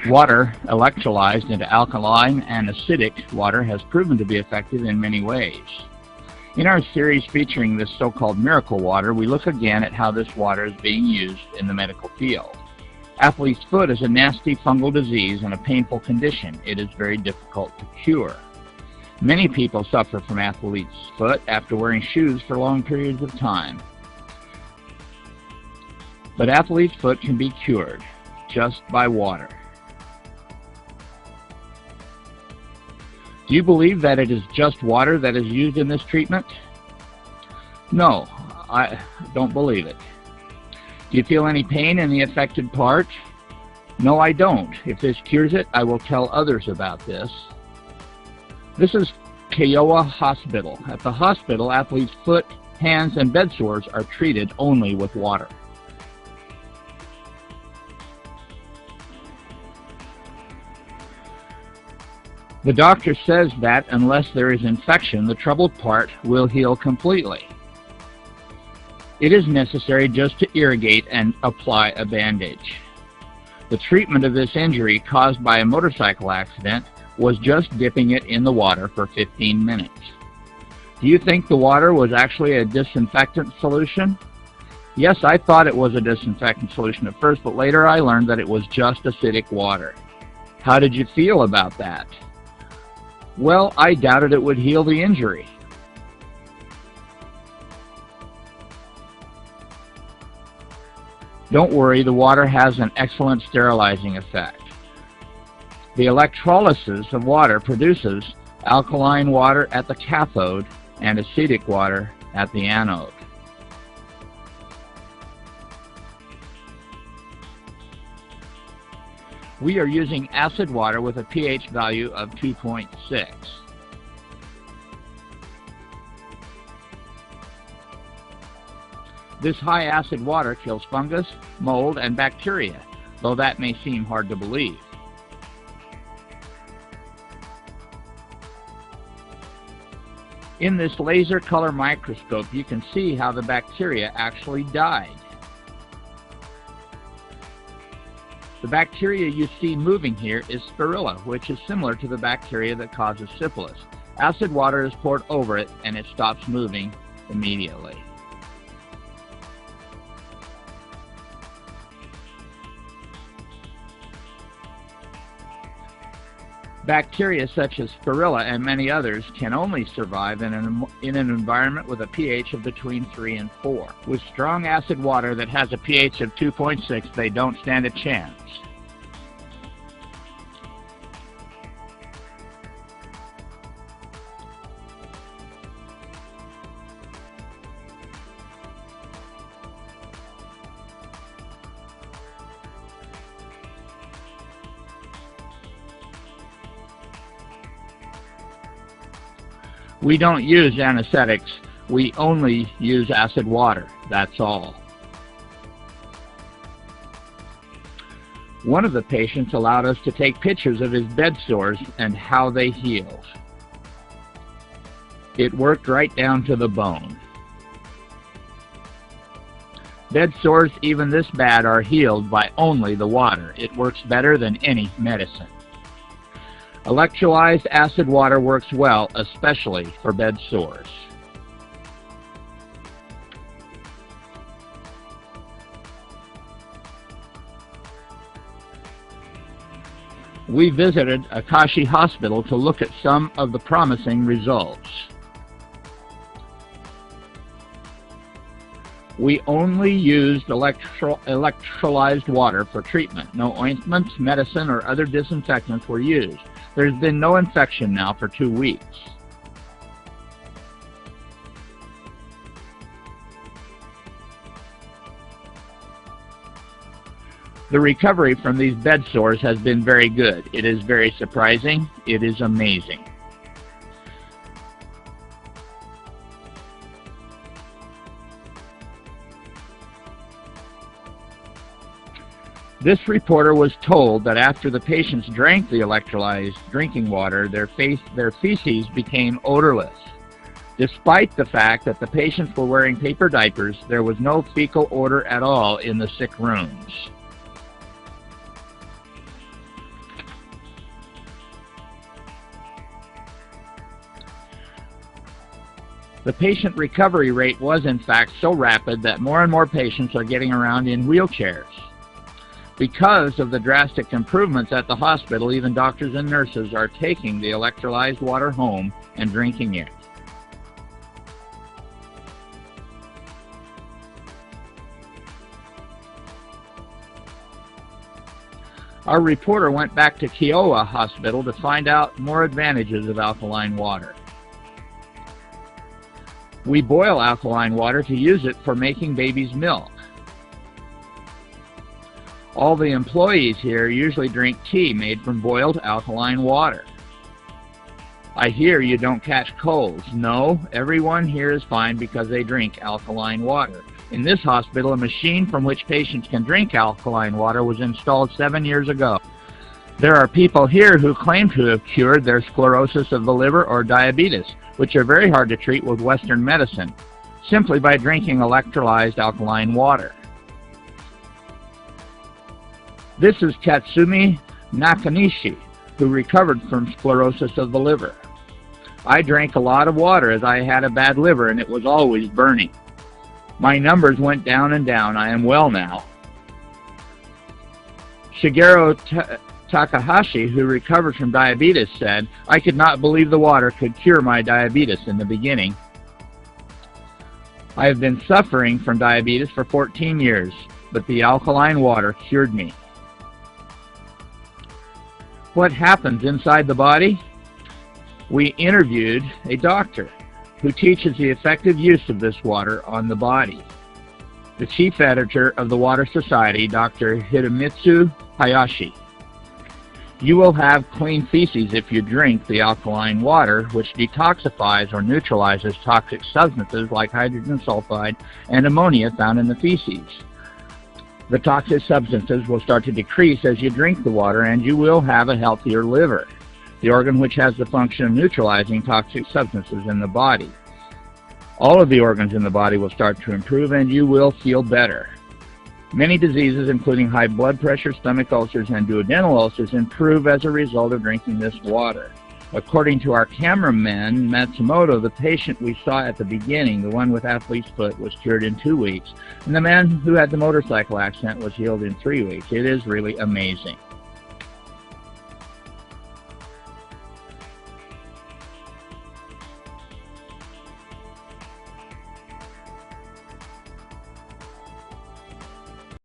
Water electrolyzed into alkaline and acidic water has proven to be effective in many ways. In our series featuring this so-called miracle water, we look again at how this water is being used in the medical field. Athlete's foot is a nasty fungal disease and a painful condition. It is very difficult to cure. Many people suffer from athlete's foot after wearing shoes for long periods of time. But athlete's foot can be cured just by water. Do you believe that it is just water that is used in this treatment? No, I don't believe it. Do you feel any pain in the affected part? No, I don't. If this cures it, I will tell others about this. This is Kiowa Hospital. At the hospital, athlete's foot, hands, and bed sores are treated only with water. The doctor says that unless there is infection, the troubled part will heal completely. It is necessary just to irrigate and apply a bandage. The treatment of this injury caused by a motorcycle accident was just dipping it in the water for 15 minutes. Do you think the water was actually a disinfectant solution? Yes, I thought it was a disinfectant solution at first, but later I learned that it was just acidic water. How did you feel about that? Well, I doubted it would heal the injury. Don't worry, the water has an excellent sterilizing effect. The electrolysis of water produces alkaline water at the cathode and acidic water at the anode. We are using acid water with a pH value of 2.6. This high acid water kills fungus, mold, and bacteria, though that may seem hard to believe. In this laser color microscope, you can see how the bacteria actually died. The bacteria you see moving here is spirilla, which is similar to the bacteria that causes syphilis. Acid water is poured over it and it stops moving immediately. Bacteria such as spirilla and many others can only survive in an environment with a pH of between 3 and 4. With strong acid water that has a pH of 2.6, they don't stand a chance. We don't use anesthetics, we only use acid water, that's all. One of the patients allowed us to take pictures of his bed sores and how they healed. It worked right down to the bone. Bed sores, even this bad, are healed by only the water. It works better than any medicine. Electrolyzed acid water works well, especially for bed sores. We visited Akashi Hospital to look at some of the promising results. We only used electrolyzed water for treatment. No ointments, medicine, or other disinfectants were used. There's been no infection now for 2 weeks. The recovery from these bed sores has been very good. It is very surprising. It is amazing. This reporter was told that after the patients drank the electrolyzed drinking water, their feces became odorless. Despite the fact that the patients were wearing paper diapers, there was no fecal odor at all in the sick rooms. The patient recovery rate was in fact so rapid that more and more patients are getting around in wheelchairs. Because of the drastic improvements at the hospital, even doctors and nurses are taking the electrolyzed water home and drinking it. Our reporter went back to Kiowa Hospital to find out more advantages of alkaline water. We boil alkaline water to use it for making baby's milk. All the employees here usually drink tea made from boiled alkaline water. I hear you don't catch colds. No, everyone here is fine because they drink alkaline water. In this hospital, a machine from which patients can drink alkaline water was installed 7 years ago. There are people here who claim to have cured their sclerosis of the liver or diabetes, which are very hard to treat with Western medicine, simply by drinking electrolyzed alkaline water. This is Katsumi Nakanishi, who recovered from sclerosis of the liver. I drank a lot of water as I had a bad liver and it was always burning. My numbers went down and down. I am well now. Shigeru Takahashi, who recovered from diabetes, said, I could not believe the water could cure my diabetes in the beginning. I have been suffering from diabetes for 14 years, but the alkaline water cured me. What happens inside the body? We interviewed a doctor who teaches the effective use of this water on the body. The chief editor of the Water Society, Dr. Hidemitsu Hayashi. You will have clean feces if you drink the alkaline water, which detoxifies or neutralizes toxic substances like hydrogen sulfide and ammonia found in the feces. The toxic substances will start to decrease as you drink the water, and you will have a healthier liver, the organ which has the function of neutralizing toxic substances in the body. All of the organs in the body will start to improve and you will feel better. Many diseases, including high blood pressure, stomach ulcers, and duodenal ulcers, improve as a result of drinking this water. According to our cameraman, Matsumoto, the patient we saw at the beginning, the one with athlete's foot, was cured in 2 weeks, and the man who had the motorcycle accident was healed in 3 weeks. It is really amazing.